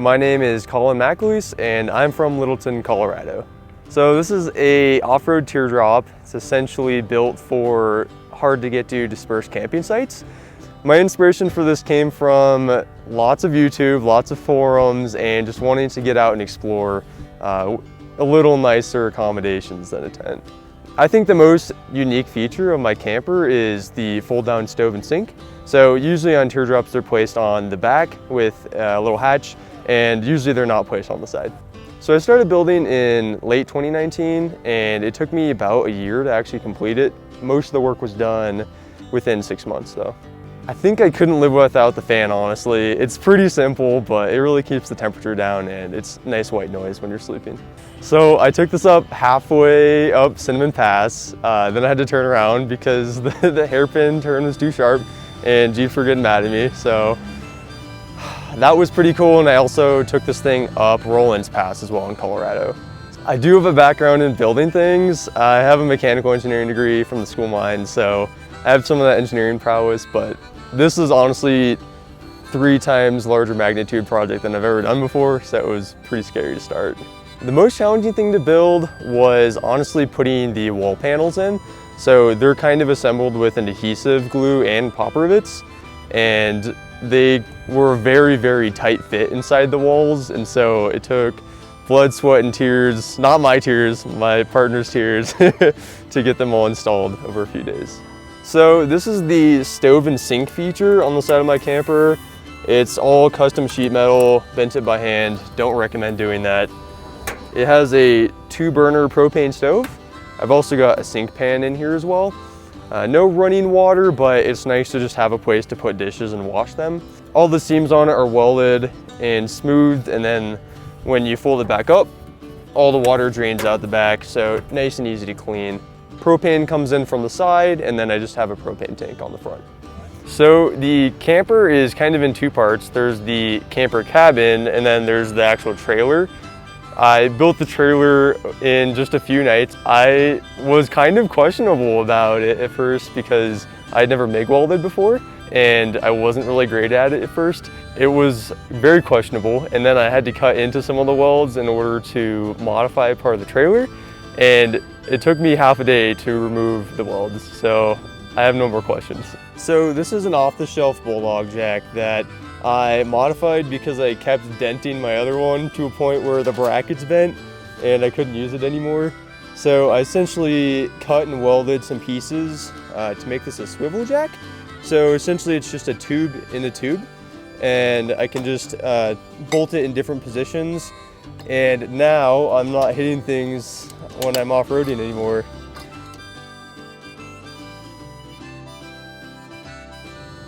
My name is Colin McIllece and I'm from Littleton, Colorado. So this is a off-road teardrop. It's essentially built for hard to get to dispersed camping sites. My inspiration for this came from lots of YouTube, lots of forums, and just wanting to get out and explore a little nicer accommodations than a tent. I think the most unique feature of my camper is the fold-down stove and sink. So usually on teardrops they're placed on the back with a little hatch, and usually they're not placed on the side. So I started building in late 2019 and it took me about a year to actually complete it. Most of the work was done within 6 months though. I think I couldn't live without the fan, honestly. It's pretty simple, but it really keeps the temperature down and it's nice white noise when you're sleeping. So I took this up halfway up Cinnamon Pass, then I had to turn around because the hairpin turn was too sharp and Jeeps were getting mad at me. So that was pretty cool, and I also took this thing up Rollins Pass as well in Colorado. I do have a background in building things. I have a mechanical engineering degree from the school of mine, so I have some of that engineering prowess, but this is honestly 3 times larger magnitude project than I've ever done before, so it was pretty scary to start. The most challenging thing to build was honestly putting the wall panels in. So they're kind of assembled with an adhesive glue and pop rivets, and they were very, very tight fit inside the walls, and so it took blood, sweat, and tears, not my tears, my partner's tears, to get them all installed over a few days. So this is the stove and sink feature on the side of my camper. It's all custom sheet metal, bent it by hand. Don't recommend doing that. It has a 2-burner propane stove. I've also got a sink pan in here as well. No running water, but it's nice to just have a place to put dishes and wash them. All the seams on it are welded and smoothed, and then when you fold it back up, all the water drains out the back, so nice and easy to clean. Propane comes in from the side, and then I just have a propane tank on the front. So the camper is kind of in 2 parts. There's the camper cabin, and then there's the actual trailer. I built the trailer in just a few nights. I was kind of questionable about it at first because I'd never MIG welded before and I wasn't really great at it at first. It was very questionable, and then I had to cut into some of the welds in order to modify part of the trailer, and it took me half a day to remove the welds, so I have no more questions. So this is an off-the-shelf Bulldog jack that I modified because I kept denting my other one to a point where the bracket's bent and I couldn't use it anymore. So I essentially cut and welded some pieces to make this a swivel jack. So essentially it's just a tube in a tube, and I can just bolt it in different positions. And now I'm not hitting things when I'm off-roading anymore.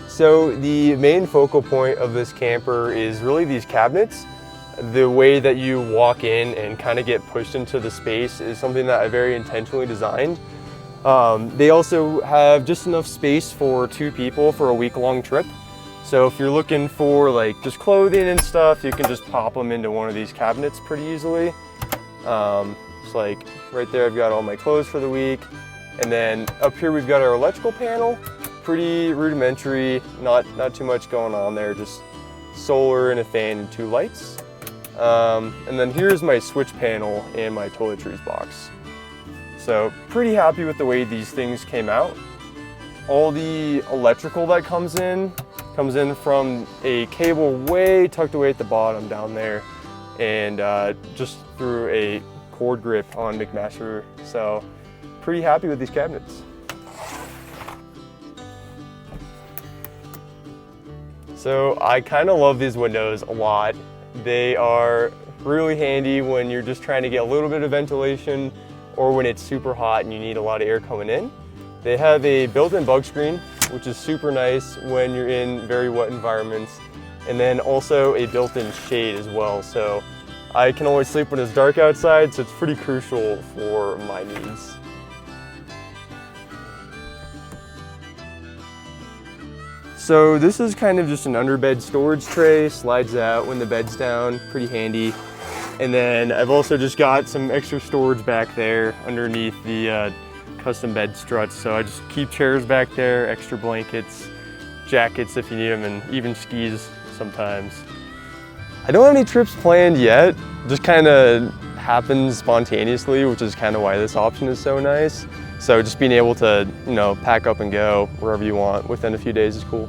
So the main focal point of this camper is really these cabinets. The way that you walk in and kind of get pushed into the space is something that I very intentionally designed. They also have just enough space for 2 people for a week-long trip. So if you're looking for like just clothing and stuff, you can just pop them into one of these cabinets pretty easily. It's like right there I've got all my clothes for the week. And then up here we've got our electrical panel. Pretty rudimentary, not too much going on there, just solar and a fan and 2 lights. And then here's my switch panel and my toiletries box. So pretty happy with the way these things came out. All the electrical that comes in from a cable way tucked away at the bottom down there, and just through a cord grip on McMaster. So pretty happy with these cabinets. So I kind of love these windows a lot. They are really handy when you're just trying to get a little bit of ventilation or when it's super hot and you need a lot of air coming in. They have a built-in bug screen, which is super nice when you're in very wet environments, and then also a built-in shade as well. So I can always sleep when it's dark outside, so it's pretty crucial for my needs. So this is kind of just an underbed storage tray, slides out when the bed's down, pretty handy. And then I've also just got some extra storage back there underneath the custom bed struts. So I just keep chairs back there, extra blankets, jackets if you need them, and even skis sometimes. I don't have any trips planned yet, just kind of happens spontaneously, which is kind of why this option is so nice. So just being able to, pack up and go wherever you want within a few days is cool.